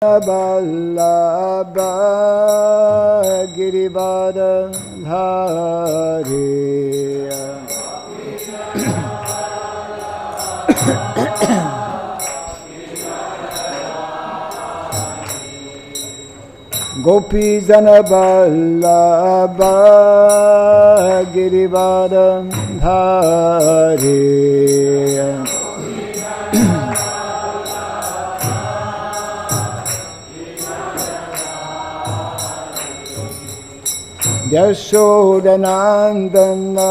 Vallabha Girivardhari Gopijana Vallabha Girivardhari Yashodanandana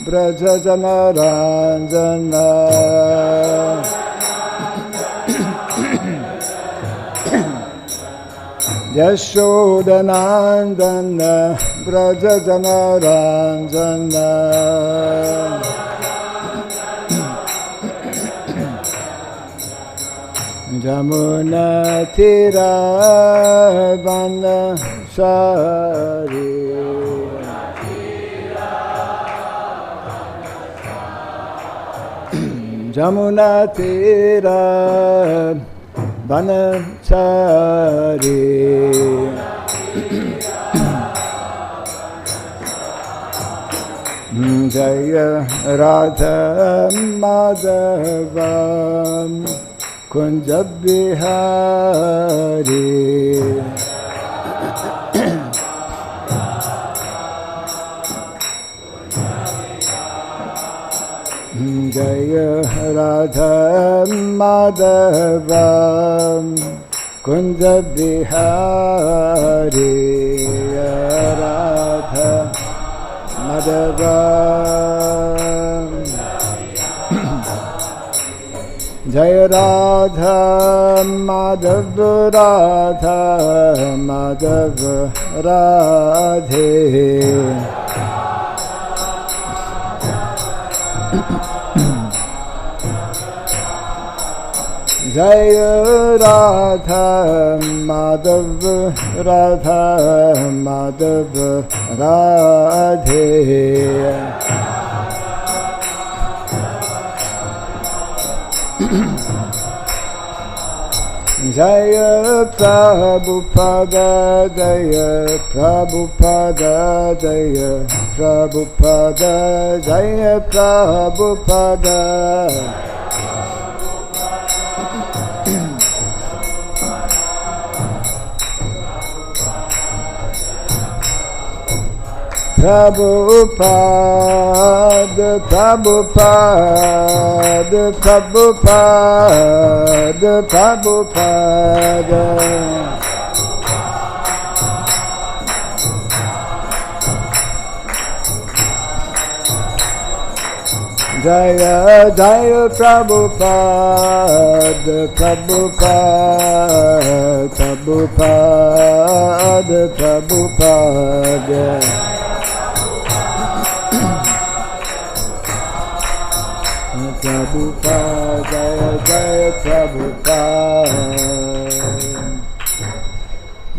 Brajajana Ranjana Yashodanandana Brajajana Ranjana Jamuna Tira Vana Shari Jamuna Tira Vanachari Jaya Radha Madhava Kunja Bihari Jaya Radha Madhava Kunja Bihari Radha Madhava Jaya Radha Madhava Radha Madhava Radhe Jaya Radha Madhava Radha Madhava Radhe Jaya Prabhupada Jaya Prabhupada Jaya Prabhupada Jaya Prabhupada Prabhupada, Prabhupada, Prabhupada, Prabhupada. Jaya, Jaya Prabhupada, Prabhupada, Prabhupada, Prabhupada. Prabhupada, Jaya Jaya Prabhupada.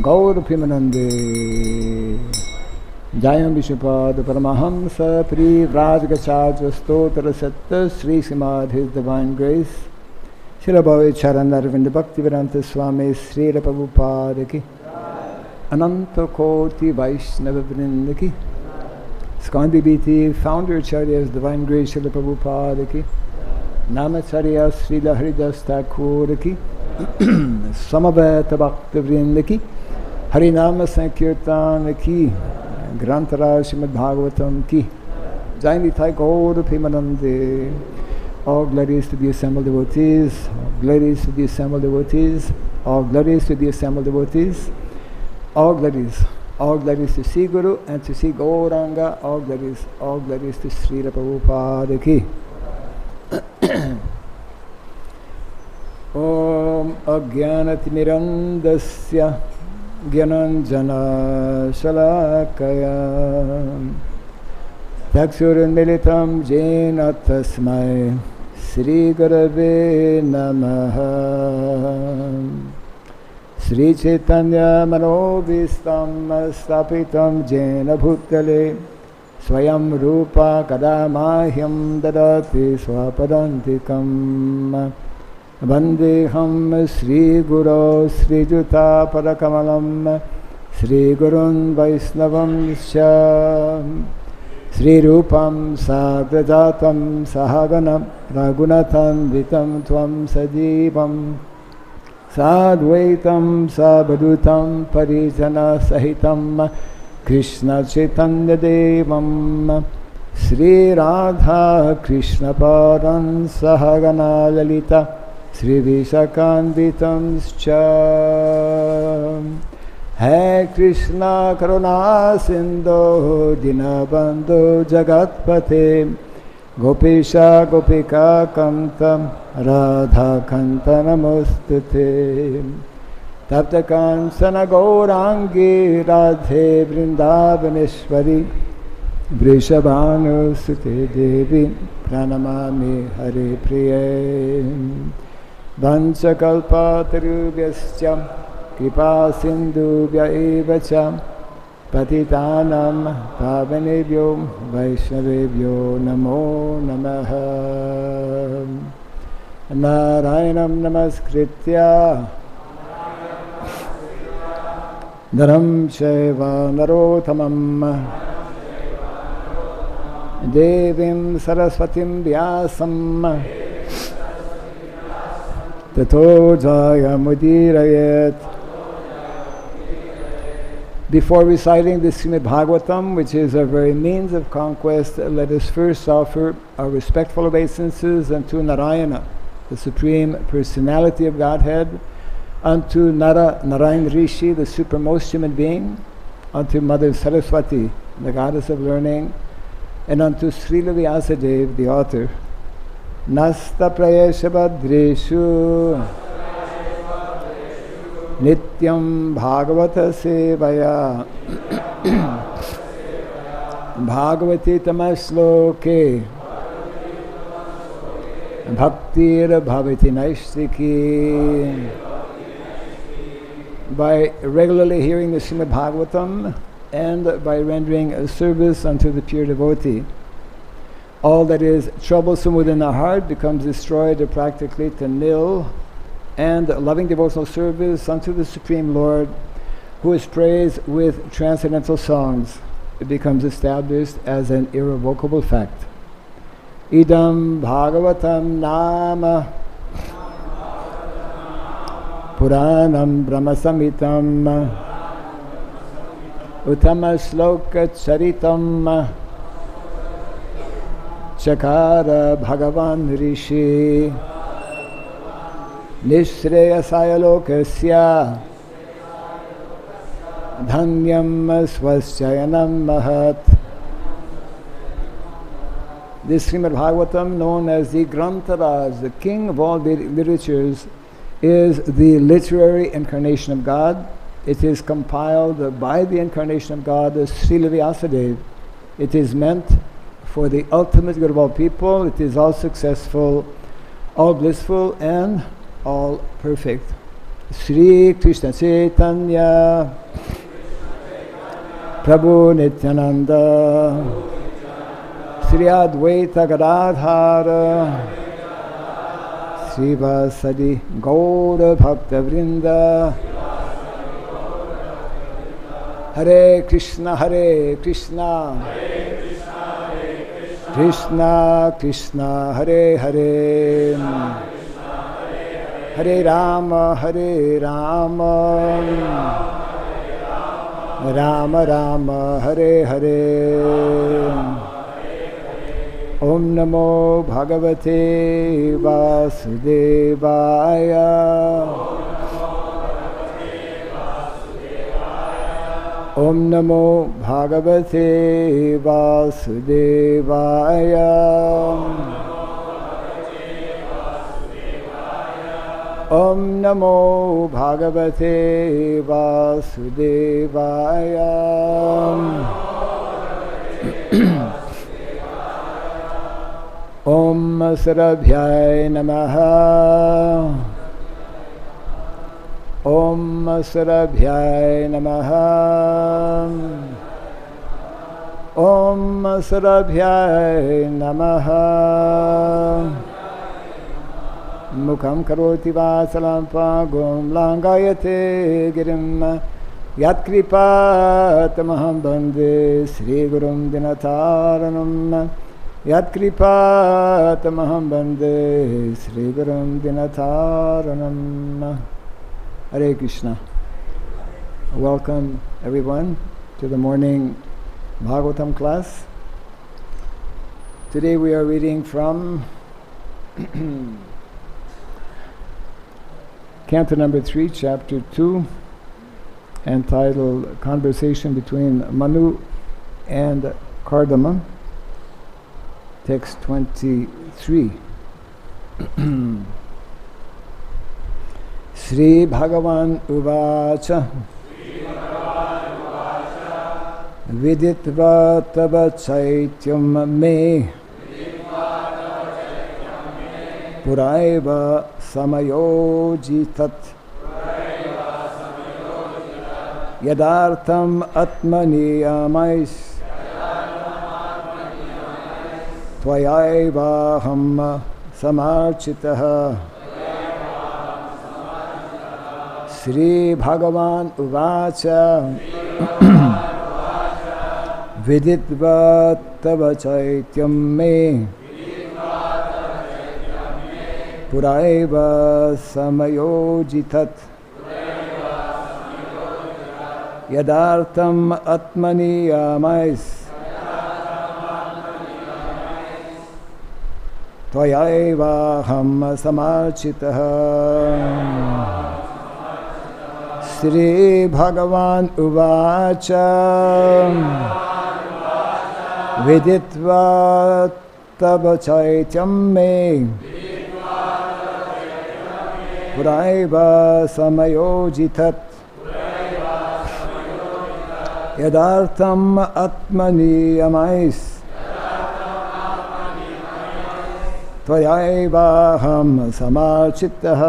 Gaur Pimanande Jayam Vishnupada Paramahamsa Pri Vrajgacharya Stotra Satta Sri Srimad His Divine Grace Srila Bhave Charanarvinda Bhaktivedanta Swami Srila Prabhupada Ki Ananta Koti Vaishnava Vrinda Ki Skandi BT Founder Acharyas Divine Grace Srila Prabhupada Ki Namacharya Srila Haridas Thakur Ki Samaveta Bhakta Vrinda Ki Harinama Sankirtan Ki Grantara Srimad Bhagavatam Ki Jai Nithai Gaur Pimanande. All glories to the assembled devotees, all glories to the assembled devotees, all glories to the assembled devotees, all glories to Sri Guru and to Sri Gauranga, all glories to Srila Prabhupada Ki. Om Ajnanatimirandasya Gyananjana Shalakaya Chakshurunmilitam Jena Tasmai Sri Gurave Namaha Sri Chaitanya Manobhistam Stapitam Jena Bhutale Swayam Rupa Kadamahyam Dadati Swapadantikam Vandeham Sri Guru Sri Juta Parakamalam Sri Gurun Vaisnavam Sya Sri Rupam Sagrajatam Sahaganam Raghunathan Vitam Tvam Sajivam Sadvaitam Sabadutam Parijana Sahitam Krishna Chaitanya Devam Sri Radha Krishna Paran Sahagana Lalita Sri Vishakanvitam Scha Hai Krishna Karuna Sindhu Dinabandhu Jagatpate Gopesha Gopika Kanta Radha Kanta Namostute Tapta Kansana Gaurangi Radhe Vrindavaneshwari Vrishabhanu Sute Devi Pranamami Hare Priye Vanchakalpatarubhyascha Kripa Sindhubhya evacha Patitanam Pavanebhyo Vaishnavebhyo Namo Namaha Narayanam Namaskritya Dharam Shaiva Narottamam Devim Saraswatim Vyasam Tato Jayamudirayet. Before reciting the Srimad Bhagavatam, which is our very means of conquest, let us first offer our respectful obeisances unto Narayana, the Supreme Personality of Godhead, unto Narayan Rishi, the supermost human being, unto Mother Saraswati, the goddess of learning, and unto Srila Vyasadeva, the author. Nasta prayesha badreshu Nityam Bhagavata Sevaya Bhagavati Tamasloke Bhaktir Bhavati Naishtiki. By regularly hearing the Srimad Bhagavatam and by rendering a service unto the pure devotee, all that is troublesome within the heart becomes destroyed or practically to nil, and loving devotional service unto the Supreme Lord, who is praised with transcendental songs, it becomes established as an irrevocable fact. Idam Bhagavatam Nama Puranam Brahmasamitam Uttama Shloka Charitam Chakara Bhagavan Rishi Nishreyasaya lokasya Dhanyam Swaschayanam Mahat. This Srimad Bhagavatam, known as the Grantaraj, the king of all literatures, is the literary incarnation of God. It is compiled by the incarnation of God, as Srila Vyasadeva. It is meant for the ultimate good of all people. It is all successful, all blissful, and all perfect. Sri Krishna Chaitanya Prabhu Nityananda Sri Advaita Gadadhara Srivasadi Gaura Bhakta Vrinda. Hare Krishna Krishna Krishna Hare Hare Hare Rama Rama Rama Hare Hare. Om Namo Bhagavate Vasudevaya. Om Namo Bhagavate Vasudevaya. Om Namo Bhagavate Vasudevaya. Om Sarabhyai Namaha. Om Sarabhyai Namaha. Om Sarabhyai Namaha. Mukham karoti vasalam pagum langayate girim Yat kripatamaham bande Sri Gurum Dinataranam Yat kripatamaham bande Sri Gurum Dinataranam. Hare Krishna. Welcome everyone to the morning Bhagavatam class. Today we are reading from Canto number 3, chapter 2, entitled Conversation between Manu and Kardama, text 23. śrī-bhagavān uvāca viditvā tava caityaṁ me puraiva samayoji yad-artham ātma-niyamais tvayaivāhaṁ samarcitaḥ. śrī-bhagavān uvāca viditvā tava caityaṁ me puraiva samayoji yad-artham ātma-niyamais tvayaivāhaṁ samarcitaḥ. śrī-bhagavān uvāca viditvā tava caityaṁ me puraiva samayoji yad-artham ātma-niyamais tvayaivāhaṁ samarcitaḥ.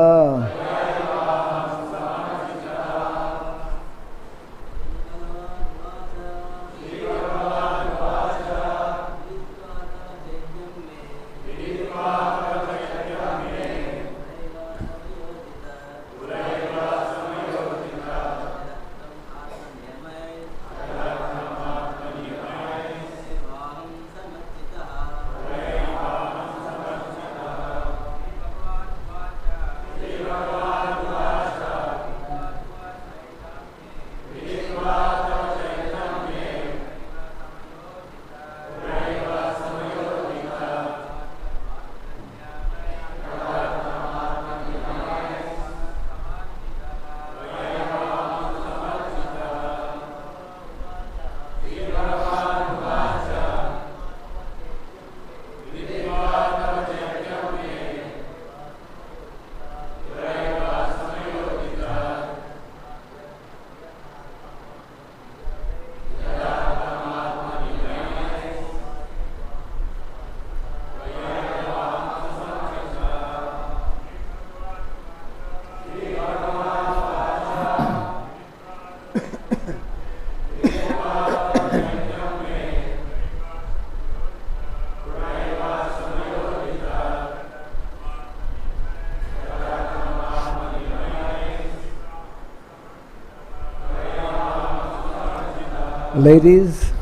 Ladies,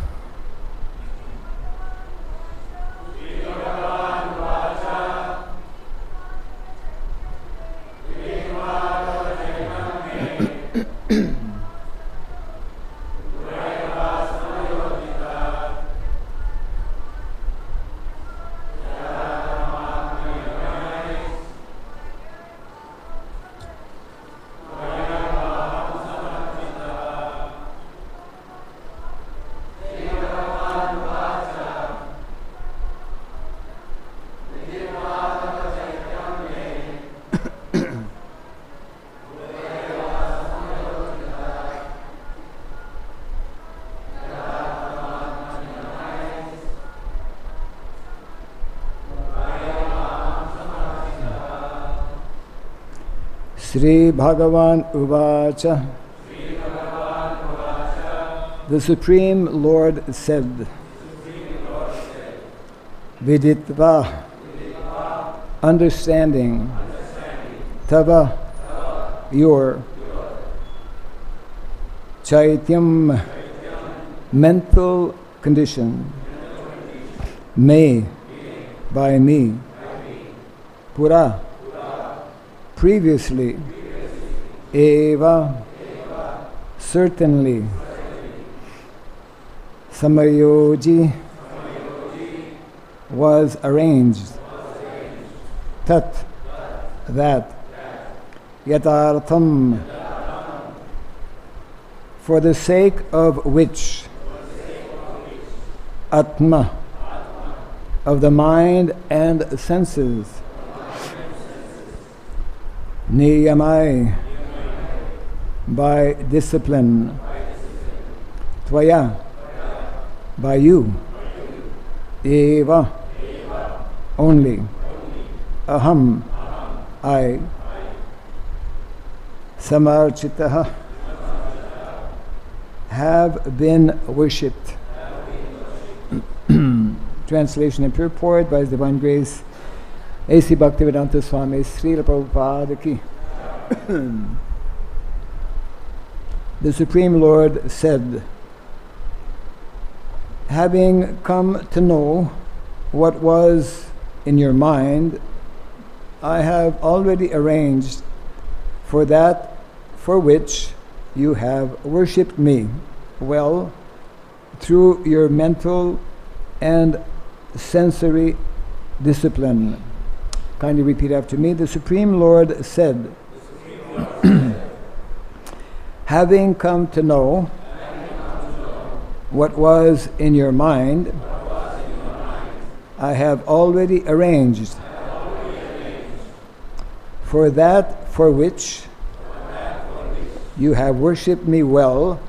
śrī-bhagavān uvāca. The Supreme Lord said, viditvā, understanding, tava, your caityam, mental condition, may, by me, purā, previously, eva, certainly, samayoji, was arranged, tat, that, yad-artham, for the sake of which, ātma, of the mind and senses, niyamaiḥ, by discipline, tvayā, by you, eva, only, aham, I, samarcitaḥ, have been worshipped. Translation and purport by His Divine Grace A.C. Bhaktivedanta Swami Srila Prabhupada ki. The Supreme Lord said, having come to know what was in your mind, I have already arranged for that for which you have worshipped me well through your mental and sensory discipline. Kindly repeat after me. The Supreme Lord said, having come to know what was in your mind, I have already arranged for that for which you have worshipped me well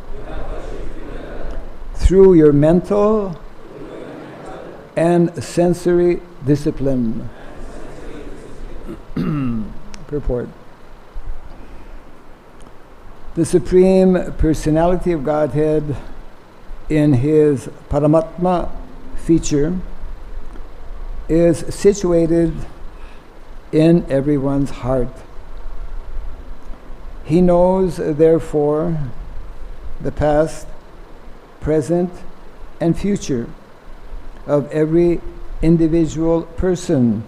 through your mental and sensory discipline. Purport. The Supreme Personality of Godhead, in His Paramātmā feature, is situated in everyone's heart. He knows, therefore, the past, present, and future of every individual person,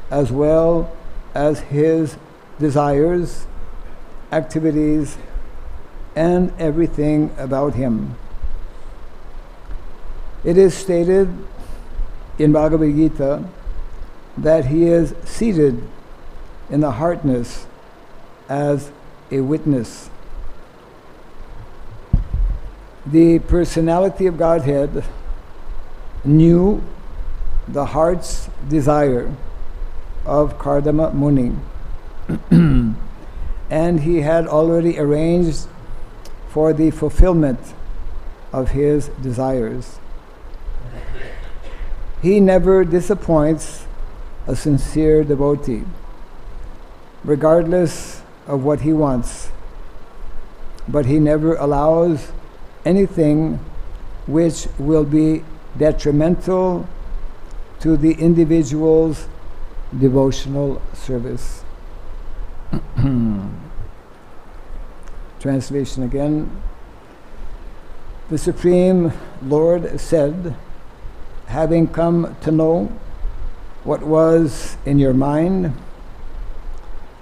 as well as his desires, activities, and everything about him. It is stated in Bhagavad-gītā that he is seated in the heartness as a witness. The personality of Godhead knew the heart's desire of Kardama Muni, and he had already arranged for the fulfillment of his desires. He never disappoints a sincere devotee, regardless of what he wants, but he never allows anything which will be detrimental to the individual's devotional service. Translation again. The Supreme Lord said, having come to know what was in your mind,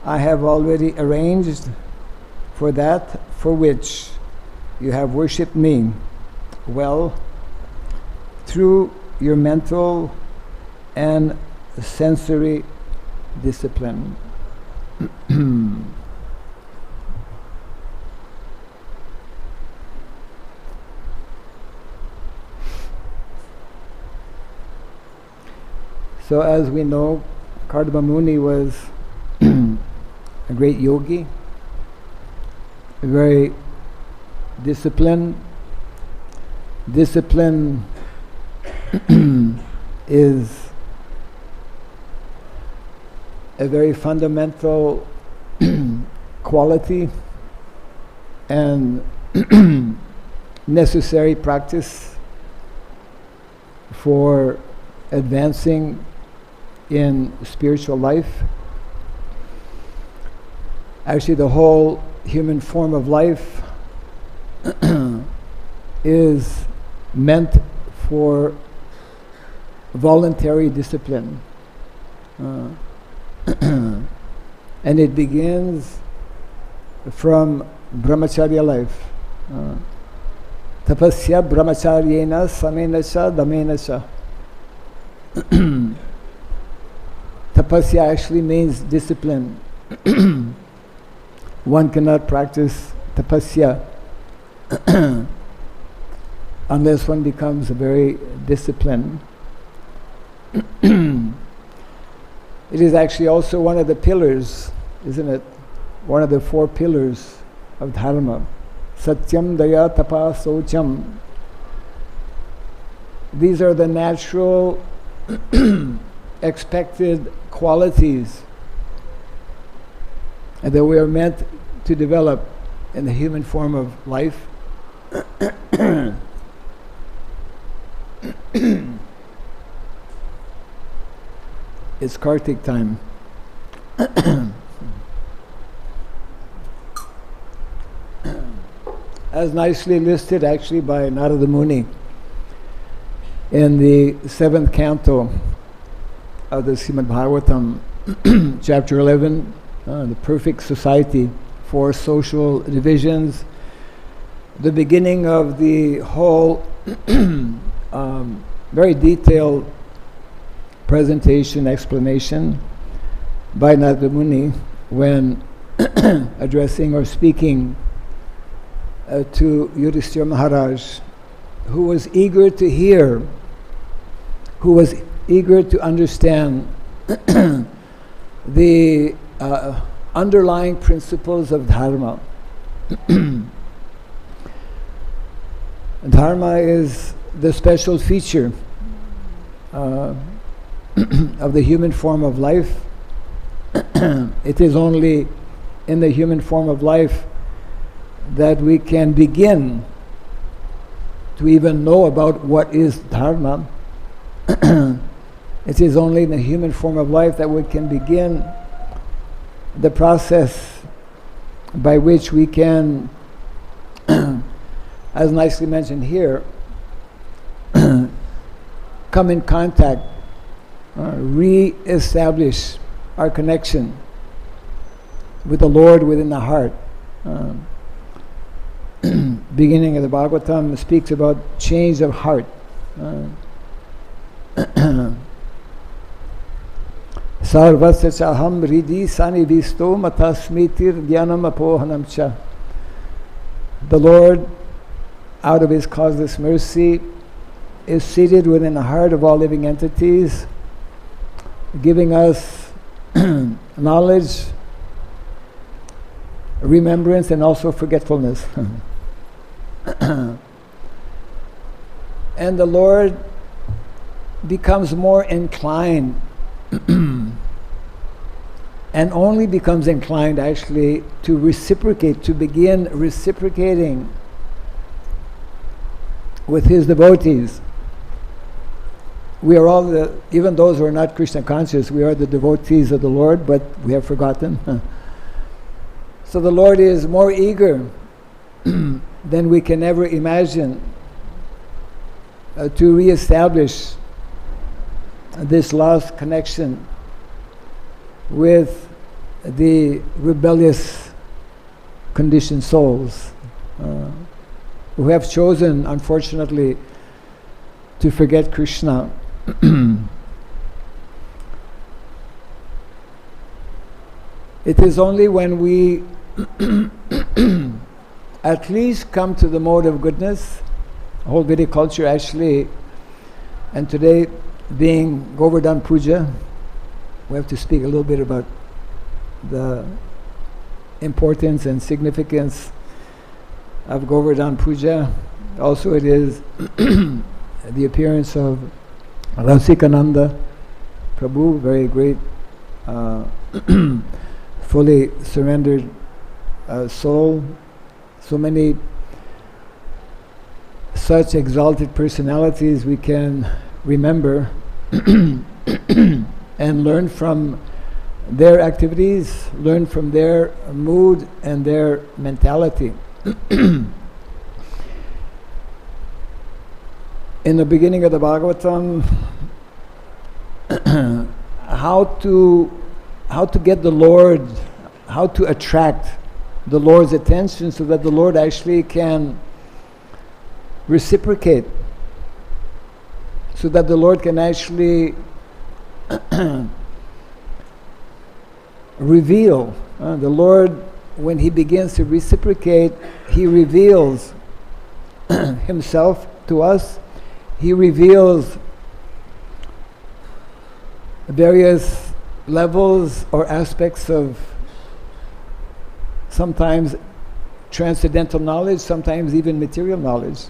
I have already arranged for that for which you have worshipped me well through your mental and sensory discipline. So as we know, Kardama Muni was a great yogi, very disciplined. Discipline is a very fundamental quality and necessary practice for advancing in spiritual life. Actually, the whole human form of life is meant for voluntary discipline. And it begins from brahmacharya life. Tapasya brahmacharyena samena cha damena cha. Tapasya actually means discipline. One cannot practice tapasya unless one becomes very disciplined. It is actually also one of the pillars, isn't it? One of the 4 pillars of dharma. Satyam, daya, tapa, socham. These are the natural expected qualities that we are meant to develop in the human form of life. It's Kartik time. As nicely listed actually by Narada Muni in the 7th canto of the Srimad Bhagavatam, chapter 11, the perfect society for social divisions, the beginning of the whole very detailed presentation, explanation by Narada Muni when addressing or speaking to Yudhishthira Maharaj, who was eager to hear, who was eager to understand the underlying principles of dharma. Dharma is the special feature of the human form of life. It is only in the human form of life that we can begin to even know about what is dharma. It is only in the human form of life that we can begin the process by which we can, as nicely mentioned here, come in contact, re-establish our connection with the Lord within the heart. Beginning of the Bhagavatam speaks about change of heart. Sarvasya cha aham ridi sani visto matasmitir dhyanam apohanam cha. The Lord, out of His causeless mercy, is seated within the heart of all living entities, giving us knowledge, remembrance, and also forgetfulness. And the Lord becomes more inclined and only becomes inclined actually to reciprocate, to begin reciprocating with His devotees. We are all, even those who are not Krishna conscious, we are the devotees of the Lord, but we have forgotten. So the Lord is more eager than we can ever imagine to re-establish this lost connection with the rebellious conditioned souls who have chosen, unfortunately, to forget Krishna. It is only when we at least come to the mode of goodness, whole Vedic culture actually, and today being Govardhan Puja, we have to speak a little bit about the importance and significance of Govardhan Puja. Also it is the appearance of Rasikananda Prabhu, very great, fully surrendered soul. So many such exalted personalities we can remember and learn from their activities, learn from their mood and their mentality. In the beginning of the Bhagavatam, how to get the Lord, how to attract the Lord's attention so that the Lord actually can reciprocate, so that the Lord can actually reveal. The Lord, when He begins to reciprocate, He reveals Himself to us. He reveals various levels or aspects of sometimes transcendental knowledge, sometimes even material knowledge,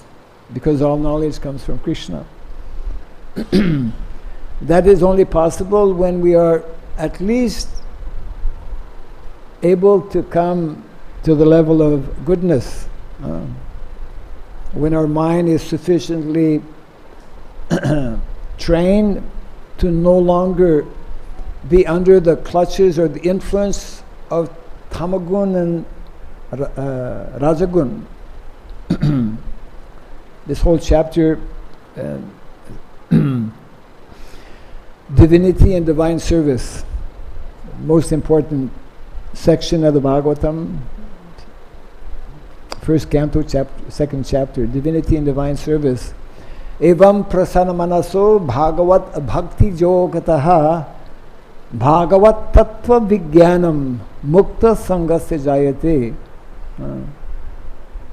because all knowledge comes from Krishna. That is only possible when we are at least able to come to the level of goodness, when our mind is sufficiently trained to no longer be under the clutches or the influence of tamagun and rajagun. This whole chapter, divinity and divine service, most important section of the Bhagavatam, first canto, second chapter, divinity and divine service. Evam prasanna manaso bhagavat bhakti jogataha bhagavat tattva vijnanam mukta sangasya jayate.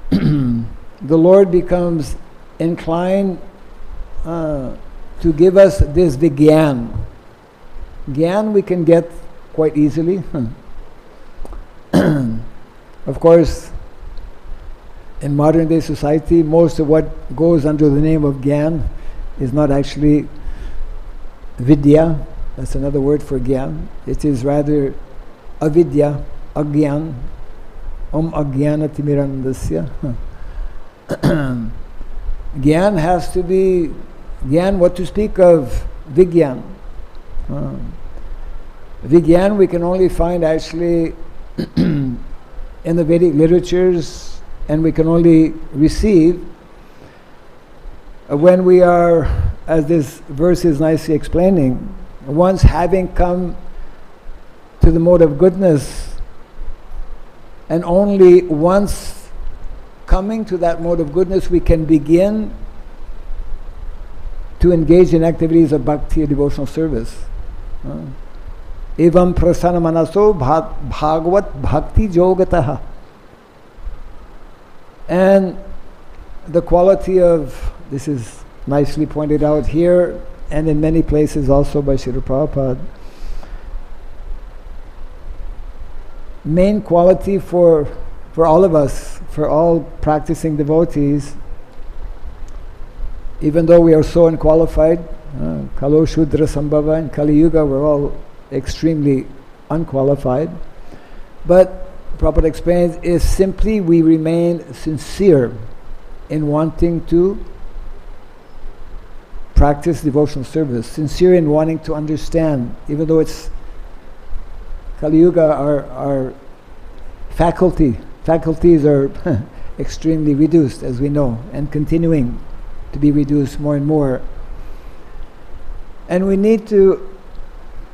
The Lord becomes inclined to give us this vijnan. Gyan we can get quite easily. Of course, in modern day society, most of what goes under the name of Gyan is not actually vidya. That's another word for Gyan. It is rather avidya, agyan, agyana timirandasya. Gyan has to be Gyan, what to speak of Vigyan. Vigyan we can only find actually in the Vedic literatures, and we can only receive when we are, as this verse is nicely explaining, once having come to the mode of goodness, and only once coming to that mode of goodness we can begin to engage in activities of bhakti, or devotional service. Evam prasanna manaso bhagavat bhakti jogataha. And the quality of, this is nicely pointed out here and in many places also by Srila Prabhupada, main quality for all of us, for all practicing devotees, even though we are so unqualified, Kalo Shudra Sambhava in Kali Yuga, we're all extremely unqualified, but Prabhupada explains is simply we remain sincere in wanting to practice devotional service, sincere in wanting to understand, even though it's Kali Yuga, our faculties are extremely reduced, as we know, and continuing to be reduced more and more. And we need to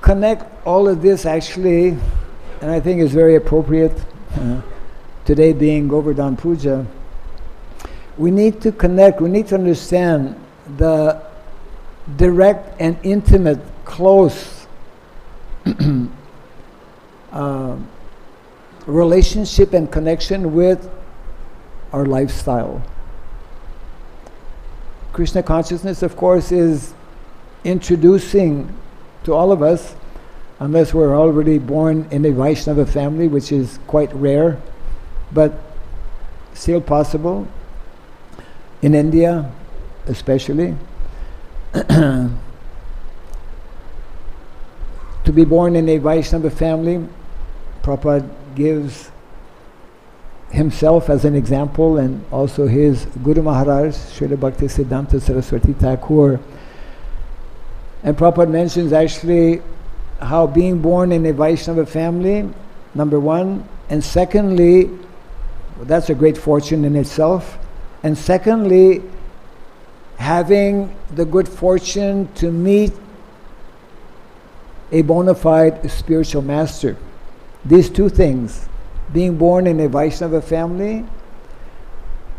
connect all of this actually, and I think it's very appropriate, today being Govardhan Puja, we need to connect, we need to understand the direct and intimate, close relationship and connection with our lifestyle. Krishna consciousness, of course, is introducing to all of us, unless we're already born in a Vaishnava family, which is quite rare, but still possible, in India especially, to be born in a Vaishnava family. Prabhupada gives himself as an example, and also his Guru Maharaj, Srila Bhakti Siddhanta Saraswati Thakur. And Prabhupada mentions actually how being born in a Vaishnava family, number one, and secondly, that's a great fortune in itself, and secondly, having the good fortune to meet a bona fide spiritual master. These two things, being born in a Vaishnava family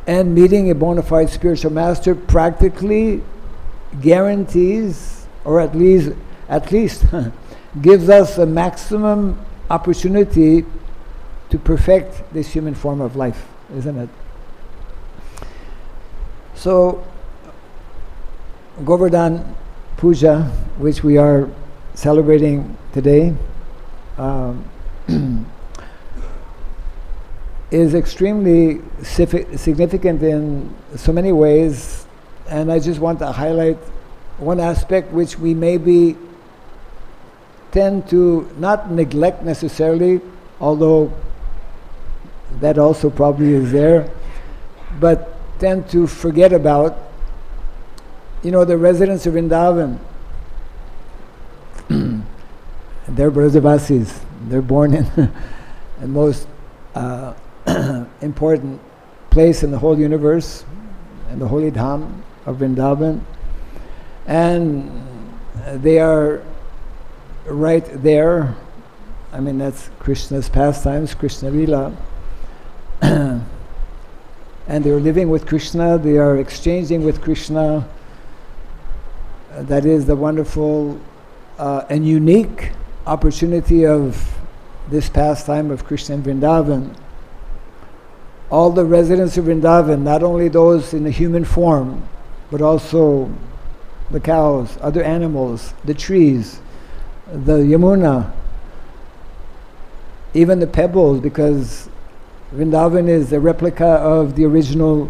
and meeting a bona fide spiritual master, practically guarantees, or at least gives us a maximum opportunity to perfect this human form of life, isn't it? So, Govardhan Puja, which we are celebrating today, is extremely significant in so many ways, and I just want to highlight one aspect which we maybe tend to not neglect necessarily, although that also probably is there, but tend to forget about. You know, the residents of Vrindavan, they're Brajavasis. They're born in the most important place in the whole universe, in the holy dham of Vrindavan, and they are right there. I mean, that's Krishna's pastimes, Krishna Lila. And they're living with Krishna, they are exchanging with Krishna. That is the wonderful and unique opportunity of this pastime of Krishna in Vrindavan. All the residents of Vrindavan, not only those in the human form, but also the cows, other animals, the trees, the Yamuna, even the pebbles, because Vrindavan is a replica of the original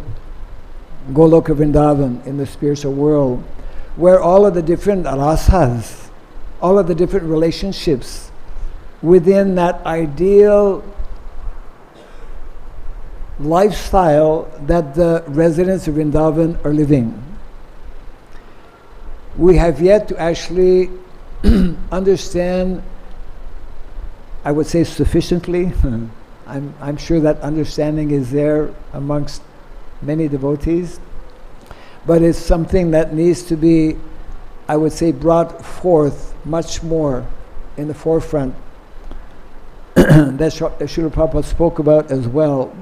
Goloka Vrindavan in the spiritual world, where all of the different rasas, all of the different relationships within that ideal lifestyle that the residents of Vrindavan are living. We have yet to actually understand, I would say sufficiently. I'm sure that understanding is there amongst many devotees, but it's something that needs to be, I would say, brought forth much more in the forefront that Srila Prabhupada spoke about as well.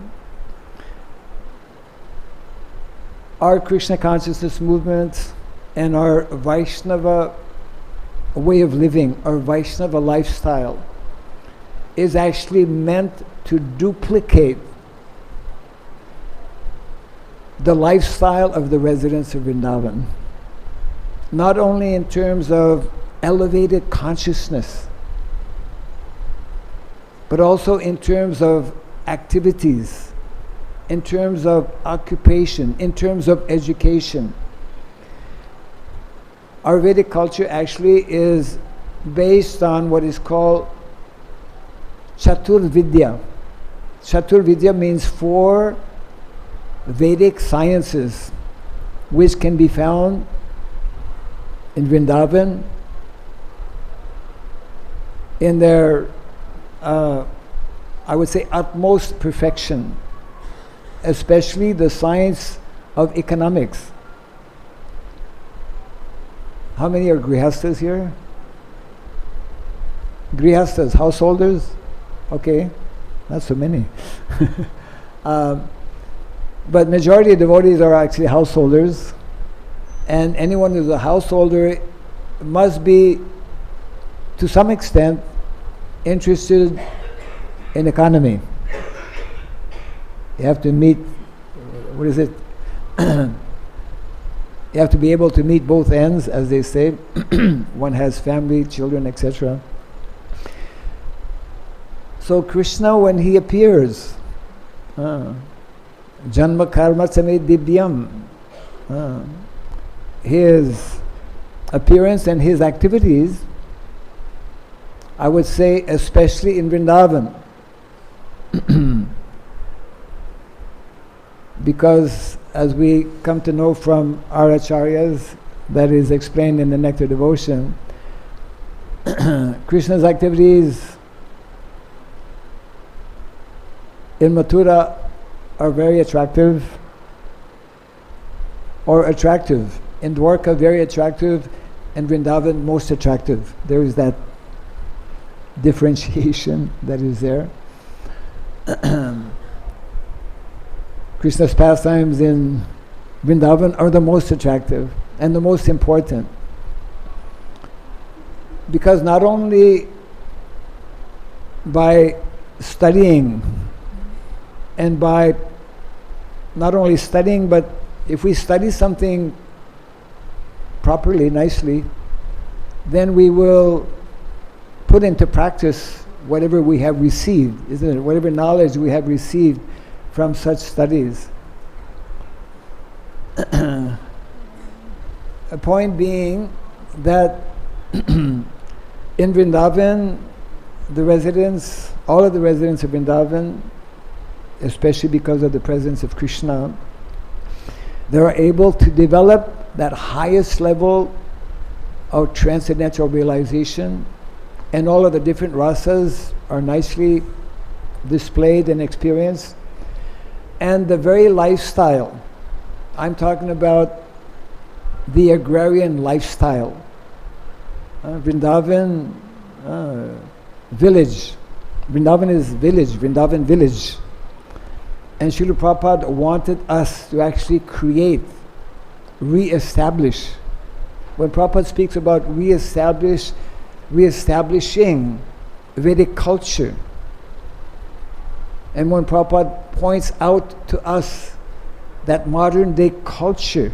Our Krishna consciousness movement and our Vaishnava way of living, our Vaishnava lifestyle, is actually meant to duplicate the lifestyle of the residents of Vrindavan. Not only in terms of elevated consciousness, but also in terms of activities, in terms of occupation, in terms of education. Our Vedic culture actually is based on what is called Chatur Vidya. Chatur Vidya means 4 Vedic sciences, which can be found in Vrindavan in their, I would say, utmost perfection, especially the science of economics. How many are grihastas here? Grihastas, householders? Okay, not so many. But majority of devotees are actually householders, and anyone who's a householder must be, to some extent, interested in economy. You have to meet, what is it? You have to be able to meet both ends, as they say. One has family, children, etc. So Krishna, when he appears, Janma Karma Same Divyam, his appearance and his activities, I would say especially in Vrindavan, because as we come to know from our acharyas, that is explained in the Nectar Devotion, Krishna's activities in Mathura are very attractive, or attractive. In Dwarka, very attractive, and Vrindavan, most attractive. There is that differentiation that is there. Krishna's pastimes in Vrindavan are the most attractive and the most important. Because not only by studying, and by not only studying, but if we study something properly, nicely, then we will put into practice whatever we have received, isn't it? Whatever knowledge we have received from such studies. A point being that in Vrindavan, the residents, all of the residents of Vrindavan, especially because of the presence of Krishna, they are able to develop that highest level of transcendental realization, and all of the different rasas are nicely displayed and experienced. And the very lifestyle, I'm talking about the agrarian lifestyle. Vrindavan, village. Vrindavan is village, Vrindavan village. And Srila Prabhupada wanted us to actually create, re-establish. When Prabhupada speaks about re-establishing Vedic culture, and when Prabhupada points out to us that modern day culture,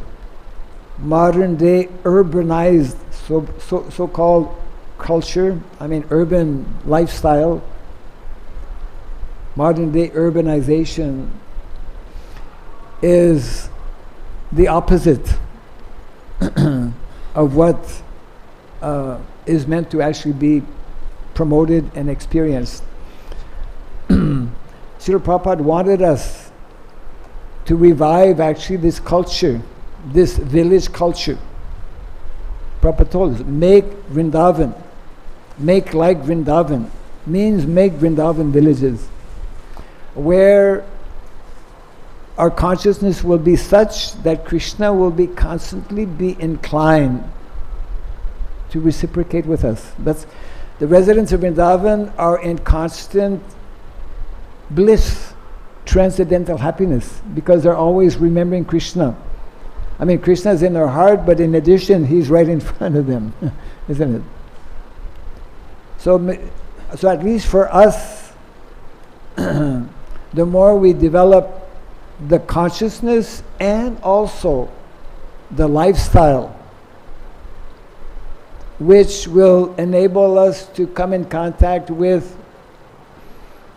modern day urbanized, so-called culture, urban lifestyle, modern day urbanization is the opposite of what is meant to actually be promoted and experienced. Srila Prabhupada wanted us to revive actually this culture, this village culture. Prabhupada told us, make Vrindavan, make like Vrindavan, means make Vrindavan villages, where our consciousness will be such that Krishna will be constantly be inclined to reciprocate with us. That's the residents of Vrindavan are in constant bliss, transcendental happiness, because they're always remembering Krishna. Krishna is in their heart, but in addition, He's right in front of them, isn't it? So at least for us, the more we develop the consciousness and also the lifestyle, which will enable us to come in contact with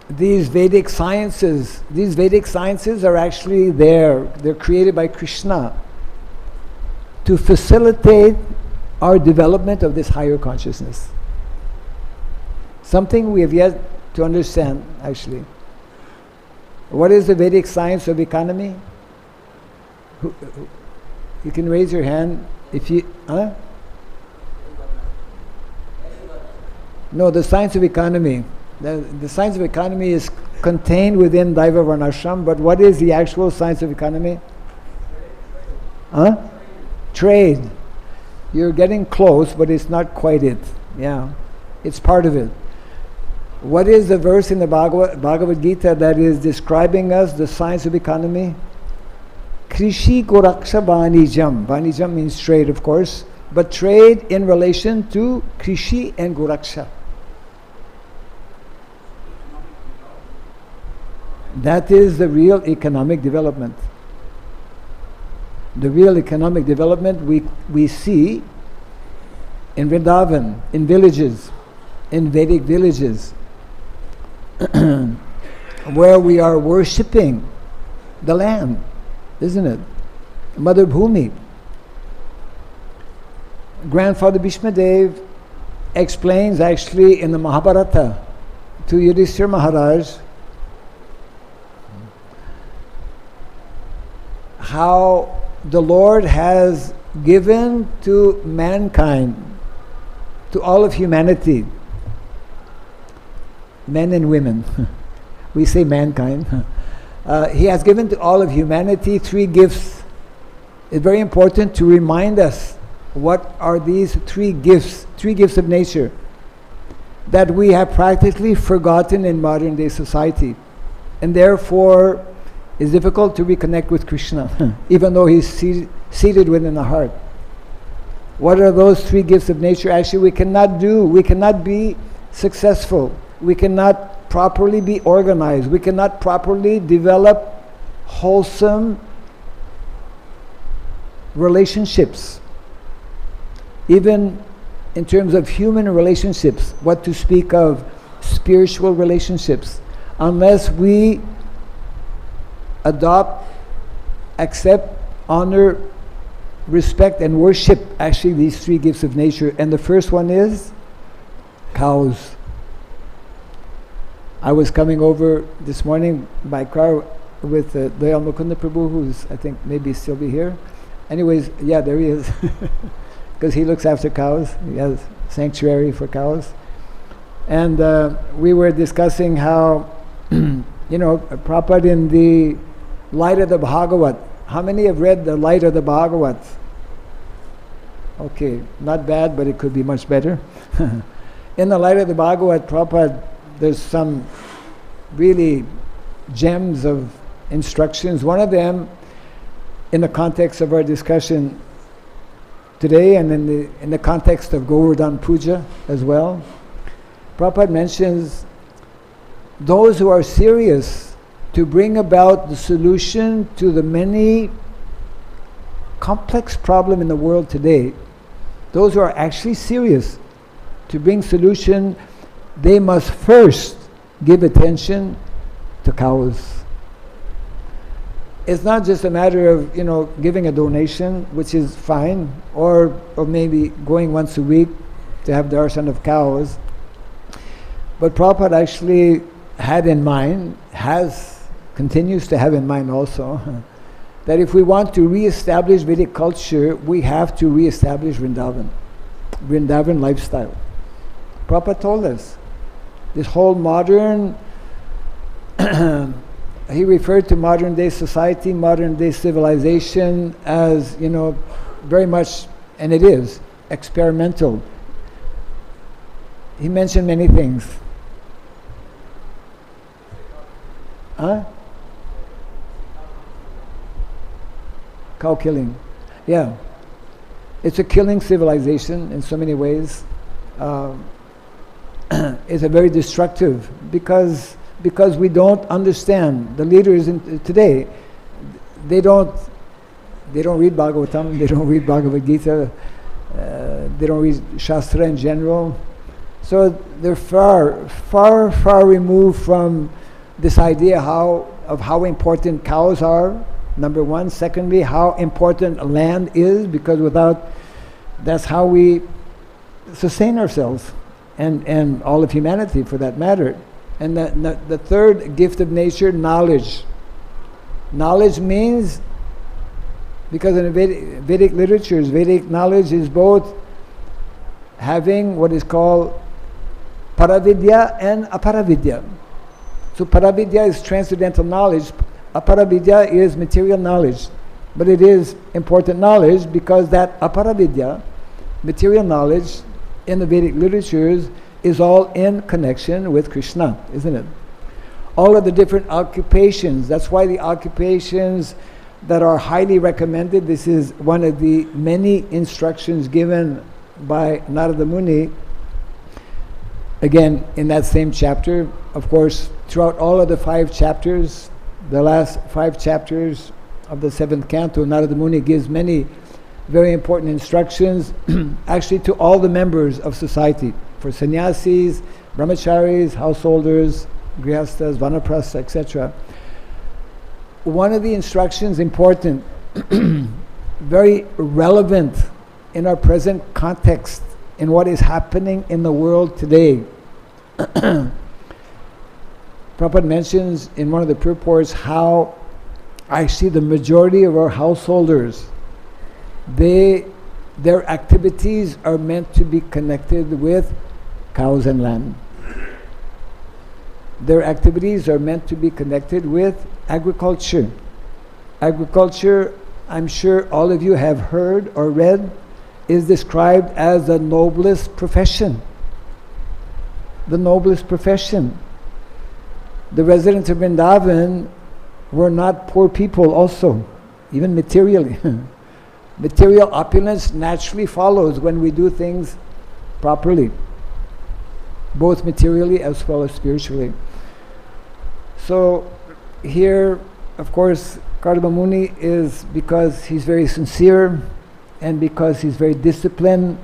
these Vedic sciences. These Vedic sciences are actually there. They're created by Krishna to facilitate our development of this higher consciousness. Something we have yet to understand, actually. What is the Vedic science of economy? You can raise your hand if you... No, the science of economy. The science of economy is contained within Daiva Varnashram, but what is the actual science of economy? Trade. You're getting close, but it's not quite it. Yeah, it's part of it. What is the verse in the Bhagavad-gītā that is describing us the science of economy? Krishi Goraksha Vanijam. Vanijam means trade, of course, but trade in relation to Krishi and Goraksha. That is the real economic development. The real economic development we see in Vrindavan, in villages, in Vedic villages, where we are worshipping the land, isn't it? Mother Bhumi. Grandfather Bhishmadev explains actually in the Mahabharata to Yudhishthira Maharaj how the Lord has given to mankind to all of humanity, men and women. We say mankind. He has given to all of humanity 3 gifts. It's very important to remind us what are these 3 gifts of nature that we have practically forgotten in modern day society, and therefore it's difficult to reconnect with Krishna, even though he's seated within the heart. What are those 3 gifts of nature? Actually, we cannot be successful, we cannot properly be organized, we cannot properly develop wholesome relationships, even in terms of human relationships, what to speak of spiritual relationships, unless we adopt, accept, honor, respect and worship actually these 3 gifts of nature. And the first one is cows. I was coming over this morning by car with Dayal Mukunda Prabhu, who's I think maybe still be here. Anyways, yeah, there he is. Because he looks after cows. He has sanctuary for cows. And we were discussing how, Prabhupada in the Light of the Bhagavat. How many have read the Light of the Bhagavat? Okay, not bad, but it could be much better. In the Light of the Bhagavat, Prabhupada, there's some really gems of instructions. One of them, in the context of our discussion today, and in the context of Govardhan Puja as well, Prabhupada mentions those who are serious to bring about the solution to the many complex problems in the world today, those who are actually serious to bring solution, they must first give attention to cows. It's not just a matter of, giving a donation, which is fine, or maybe going once a week to have darshan of cows. But Prabhupada actually had in mind, continues to have in mind also, that if we want to re-establish Vedic culture, we have to re-establish Vrindavan lifestyle. Prabhupada told us, this whole modern, he referred to modern day society, modern day civilization as, very much, and it is, experimental. He mentioned many things. Huh? Cow killing. Yeah. It's a killing civilization in so many ways. It's a very destructive because we don't understand. The leaders today, they don't read Bhagavatam, they don't read Bhagavad-gītā, they don't read Shastra in general. So they're far removed from this idea of how important cows are, number one. Secondly, how important land is, because that's how we sustain ourselves and all of humanity for that matter. And the third gift of nature, knowledge. Knowledge means, because in the Vedic literatures, Vedic knowledge is both having what is called paravidya and aparavidya. So paravidya is transcendental knowledge, aparavidya is material knowledge. But it is important knowledge because that aparavidya, material knowledge, in the Vedic literatures is all in connection with Krishna, isn't it? All of the different occupations, that's why the occupations that are highly recommended, this is one of the many instructions given by Narada Muni, again in that same chapter. Of course, throughout all of the 5 chapters, the last 5 chapters of the 7th canto, Narada Muni gives many very important instructions actually to all the members of society, for sannyasis, brahmacharis, householders, grihastas, vanaprastha, etc. One of the instructions, important, very relevant in our present context, in what is happening in the world today. Prabhupada mentions in one of the purports how actually the majority of our householders, they their activities are meant to be connected with cows and land. Their activities are meant to be connected with agriculture. Agriculture, I'm sure all of you have heard or read, is described as the noblest profession. The noblest profession. The residents of Vrindavan were not poor people also, even materially. Material opulence naturally follows when we do things properly, both materially as well as spiritually. So here, of course, Kardama Muni is, because he's very sincere and because he's very disciplined,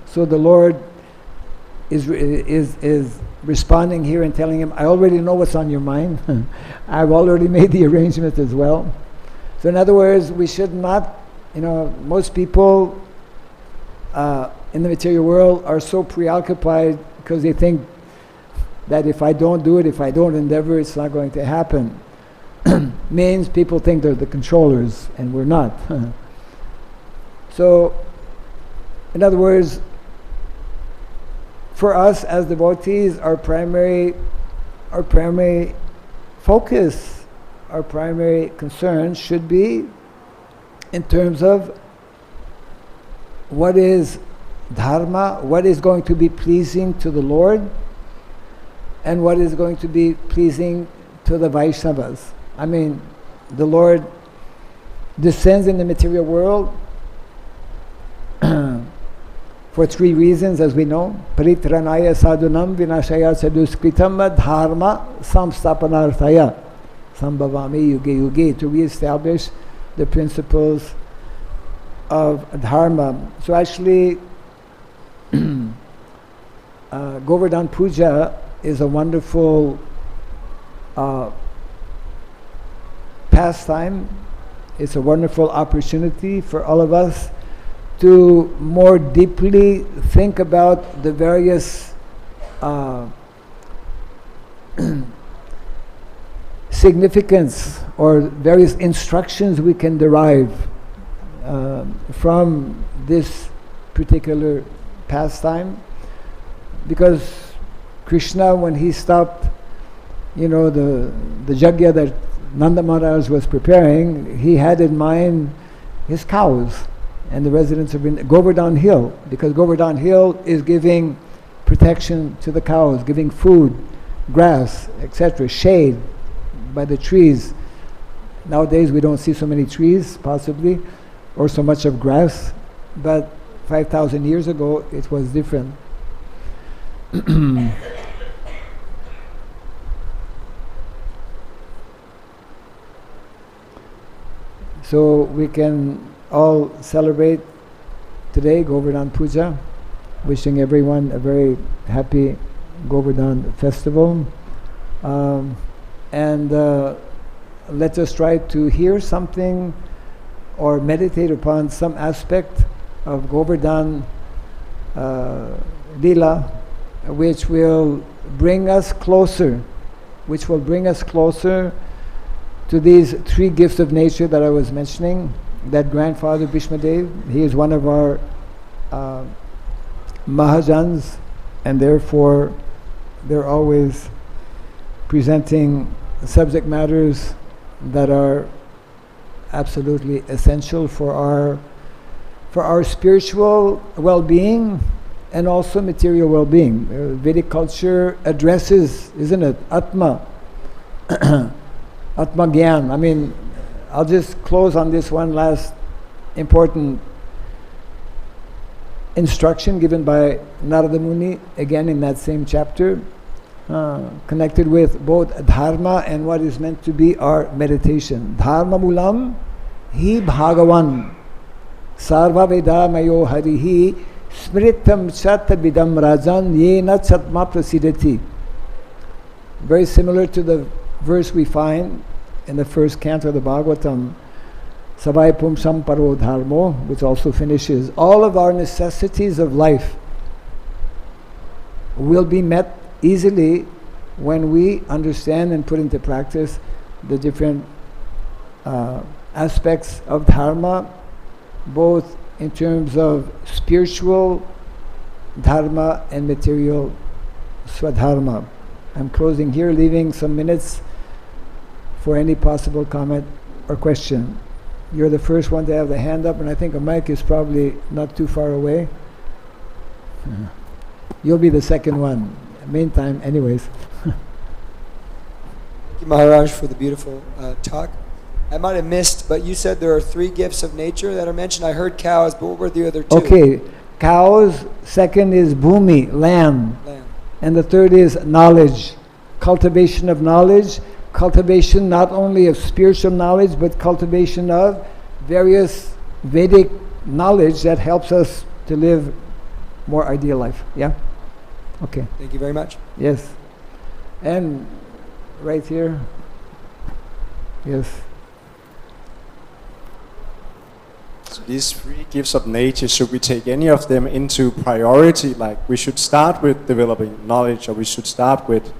so the Lord is responding here and telling him, I already know what's on your mind. I've already made the arrangement as well. So in other words, we should not, most people in the material world are so preoccupied because they think that if I don't do it, if I don't endeavor, it's not going to happen. Means people think they're the controllers, and we're not. So, in other words, for us as devotees, our primary focus, our primary concern should be in terms of what is dharma, what is going to be pleasing to the Lord, and what is going to be pleasing to the Vaishnavas. I mean, the Lord descends in the material world for three reasons, as we know. Paritranaya sadhunam vinashaya saduskritam dharma samstapanarthaya sambhavami yuge yuge, to re-establish the principles of dharma. So actually, Govardhan Puja is a wonderful pastime. It's a wonderful opportunity for all of us to more deeply think about the various significance or various instructions we can derive from this particular pastime. Because Krishna, when he stopped, the yajna that Nanda Maharaj was preparing, he had in mind his cows and the residents of Govardhan Hill, because Govardhan Hill is giving protection to the cows, giving food, grass, etc., shade by the trees. Nowadays we don't see so many trees, possibly, or so much of grass, but 5,000 years ago it was different. So we can all celebrate today Govardhan Puja, wishing everyone a very happy Govardhan festival. And let us try to hear something or meditate upon some aspect of Govardhan Lila, which will bring us closer to these three gifts of nature that I was mentioning. That grandfather Bhishmadev, he is one of our Mahajans, and therefore they're always presenting subject matters that are absolutely essential for our spiritual well-being and also material well-being. Vedic culture addresses, isn't it, ātma-gyan. I mean, I'll just close on this one last important instruction given by Narada Muni, again in that same chapter, connected with both dharma and what is meant to be our meditation. Dharma mulam hi bhagavan sarva veda mayo harihi smritam chat vidam rajan yena chatma prasidati. Very similar to the verse we find in the first canto of the Bhagavatam, Savai Pumsam Paro Dharmo, which also finishes, all of our necessities of life will be met easily when we understand and put into practice the different aspects of dharma, both in terms of spiritual dharma and material swadharma. I'm closing here, leaving some minutes for any possible comment or question. You're the first one to have the hand up, and I think a mic is probably not too far away. You'll be the second one. Meantime, anyways. Thank you, Maharaj, for the beautiful talk. I might have missed, but you said there are 3 gifts of nature that are mentioned. I heard cows, but what were the other 2? Okay, cows. Second is bhumi, land. And the third is knowledge, cultivation of knowledge, cultivation not only of spiritual knowledge, but cultivation of various Vedic knowledge that helps us to live more ideal life. Yeah? Okay. Thank you very much. Yes. And right here. Yes. So these 3 gifts of nature, should we take any of them into priority? Like we should start with developing knowledge, or we should start with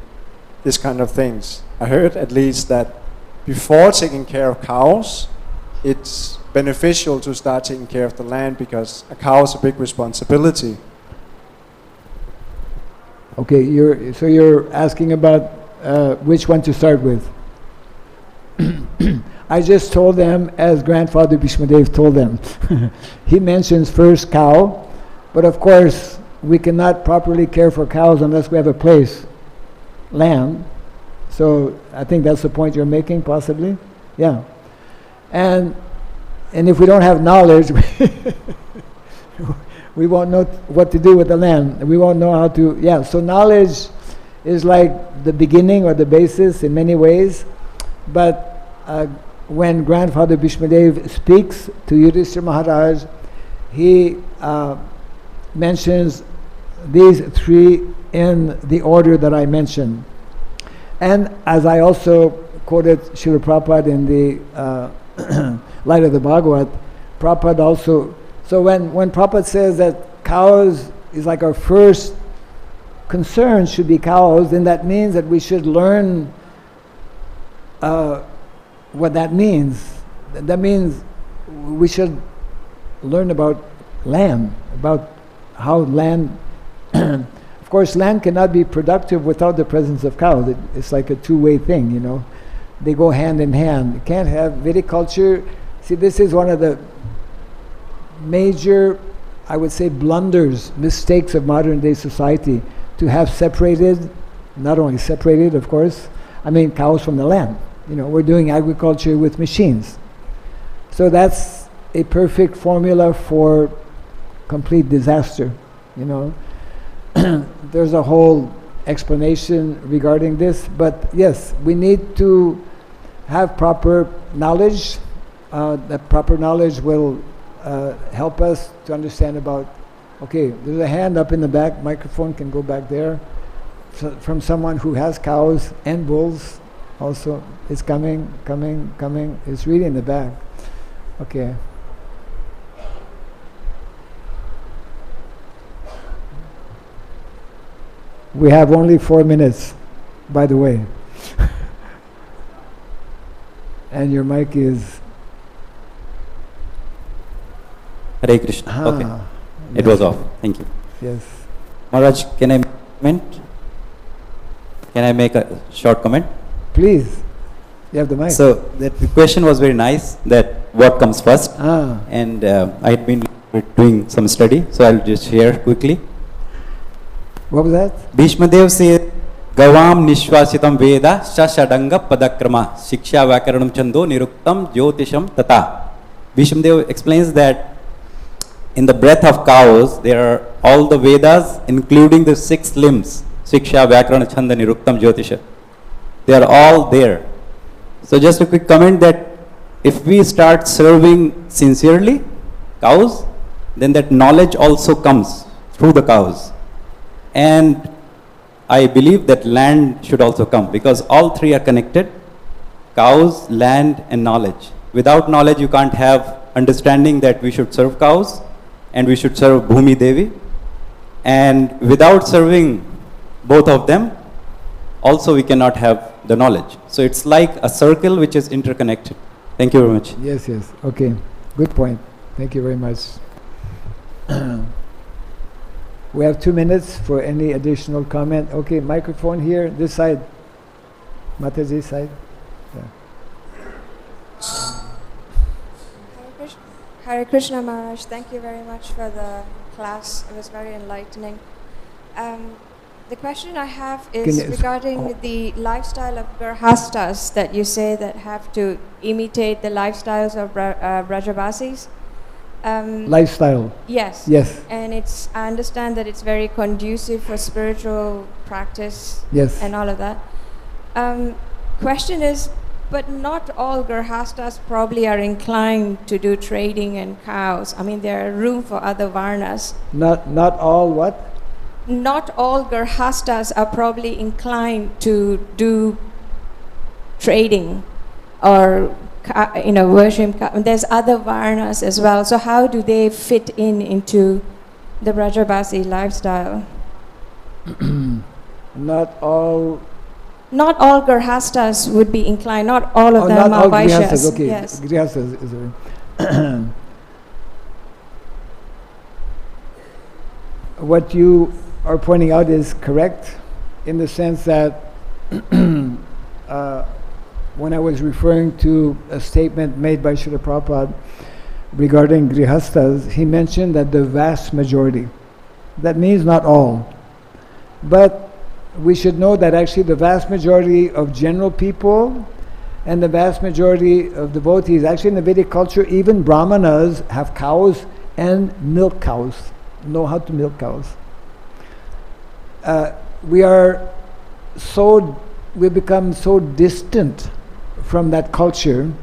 this kind of things? I heard at least that before taking care of cows, it's beneficial to start taking care of the land, because a cow is a big responsibility. Okay, you're asking about which one to start with. I just told them as Grandfather Bhishmadev told them. He mentions first cow, but of course we cannot properly care for cows unless we have a place, land. So I think that's the point you're making, possibly. Yeah. And if we don't have knowledge, we won't know what to do with the land. We won't know how to, yeah. So knowledge is like the beginning or the basis in many ways. But when Grandfather Bhishmadev speaks to Yudhishthira Maharaj, he mentions these 3 in the order that I mentioned. And as I also quoted Srila Prabhupada in the Light of the Bhagavat, Prabhupada also, so when Prabhupada says that cows is like our first concern should be cows, then that means that we should learn what that means. That means we should learn about land, about how land, of course land cannot be productive without the presence of cows. It's like a two-way thing, you know. They go hand in hand. You can't have Vedic culture. See, this is one of the major, I would say, blunders, mistakes of modern day society, to have separated, not only separated, of course, I mean cows from the land. You know, we're doing agriculture with machines. So that's a perfect formula for complete disaster, you know. There's a whole explanation regarding this, but yes, we need to have proper knowledge. That proper knowledge will help us to understand about, okay, there's a hand up in the back, microphone can go back there, so from someone who has cows and bulls also. It's coming, it's really in the back. Okay. We have only 4 minutes, by the way. And your mic is... Hare Krishna. Okay. It was off. Thank you. Yes. Maharaj, can I comment? Can I make a short comment? Please. You have the mic. So the question was very nice, that what comes first. And I had been doing some study, so I'll just share quickly. What was that? Bhishmadev says, Gavam nishwasitam veda shashadanga padakrama shiksha vakaranam chando niruktam jyotisham tata. Bhishmadev explains that in the breath of cows, there are all the Vedas, including the 6 limbs, shiksha, vakarana, chanda, niruktam, jyotisha. They are all there. So just a quick comment that if we start serving sincerely cows, then that knowledge also comes through the cows. And I believe that land should also come, because all 3 are connected: cows, land and knowledge. Without knowledge you can't have understanding that we should serve cows and we should serve Bhumi Devi. And without serving both of them, also we cannot have the knowledge. So it's like a circle which is interconnected. Thank you very much. Yes. Okay. Good point. Thank you very much. We have 2 minutes for any additional comment. Okay, microphone here, this side. Mataji's side. Yeah. Hare Krishna Maharaj, thank you very much for the class. It was very enlightening. The question I have is regarding the lifestyle of Grihasthas that you say that have to imitate the lifestyles of Brajavasis. Lifestyle. Yes. Yes. And I understand that it's very conducive for spiritual practice. Yes. And all of that. Question is, but not all Grihasthas probably are inclined to do trading and cows. I mean, there are room for other varnas. Not all what? Not all Grihasthas are probably inclined to do trading or worship. There's other varnas as well. So how do they fit into the Brajavasi lifestyle? Not all Grihasthas would be inclined. Not all of them not are all Vaishyas. Grihasthas, okay. Yes. Grihasthas is what you are pointing out is correct in the sense that when I was referring to a statement made by Srila Prabhupada regarding Grihasthas, he mentioned that the vast majority. That means not all. But we should know that actually the vast majority of general people and the vast majority of devotees, actually in the Vedic culture, even Brahmanas have cows and milk cows, know how to milk cows. We've become so distant from that culture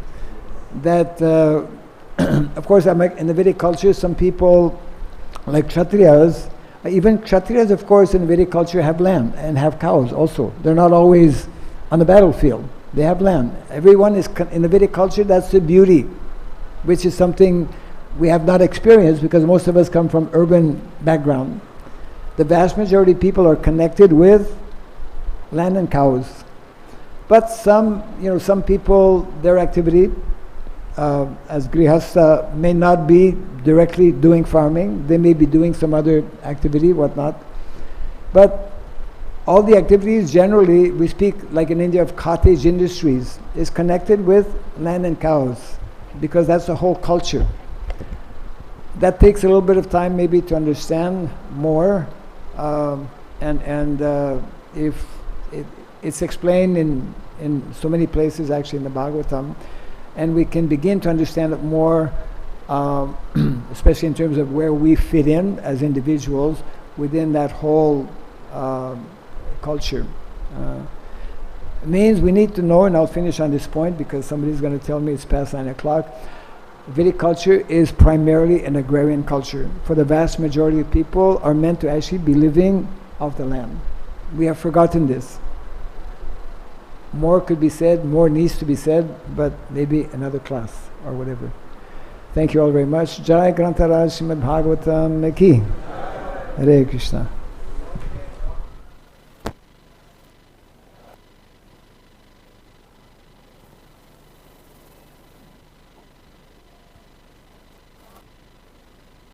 that, of course, in the Vedic culture, some people, like Kshatriyas, even Kshatriyas, of course, in the Vedic culture have land and have cows also. They're not always on the battlefield. They have land. Everyone is, in the Vedic culture, that's the beauty, which is something we have not experienced because most of us come from urban background. The vast majority of people are connected with land and cows. But some people, their activity as Grihastha may not be directly doing farming. They may be doing some other activity, whatnot. But all the activities generally, we speak like in India of cottage industries, is connected with land and cows because that's the whole culture. That takes a little bit of time maybe to understand more, if it's explained in so many places actually in the Bhagavatam, and we can begin to understand it more, especially in terms of where we fit in as individuals within that whole culture. It means we need to know, and I'll finish on this point because somebody's going to tell me it's past 9 o'clock. Vedic culture is primarily an agrarian culture. For the vast majority of people are meant to actually be living off the land. We have forgotten this. More could be said, more needs to be said, but maybe another class or whatever. Thank you all very much. Jai Grantaraj Srimad Bhagavatam ki. Hare Krishna.